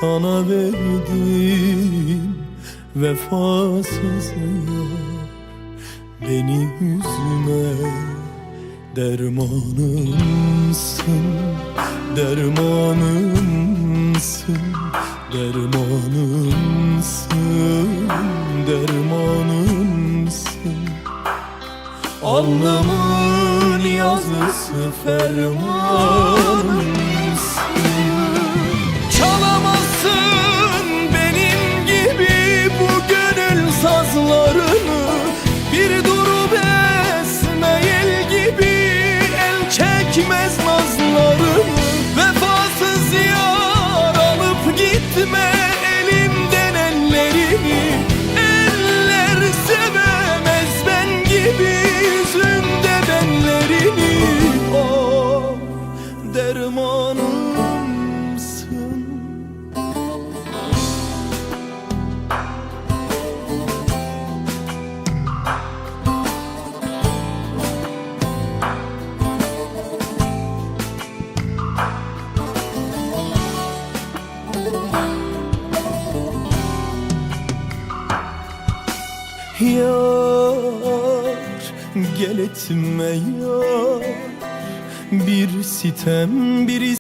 sana verdim vefasız yar. Beni üzme, dermanımsın, dermanımsın, dermanımsın, dermanımsın. Alnımın yazısı fermanımsın. Çalamazsın benim gibi bu gönül sazlarını, bir durup esmeyel gibi el çekmez nazlarını. Vefasız yar alıp gitme elimden ellerini, eller sevemez ben gibi yüzünde benlerini. Oh dermanımsın. Yar gel etme yar, bir sitem bir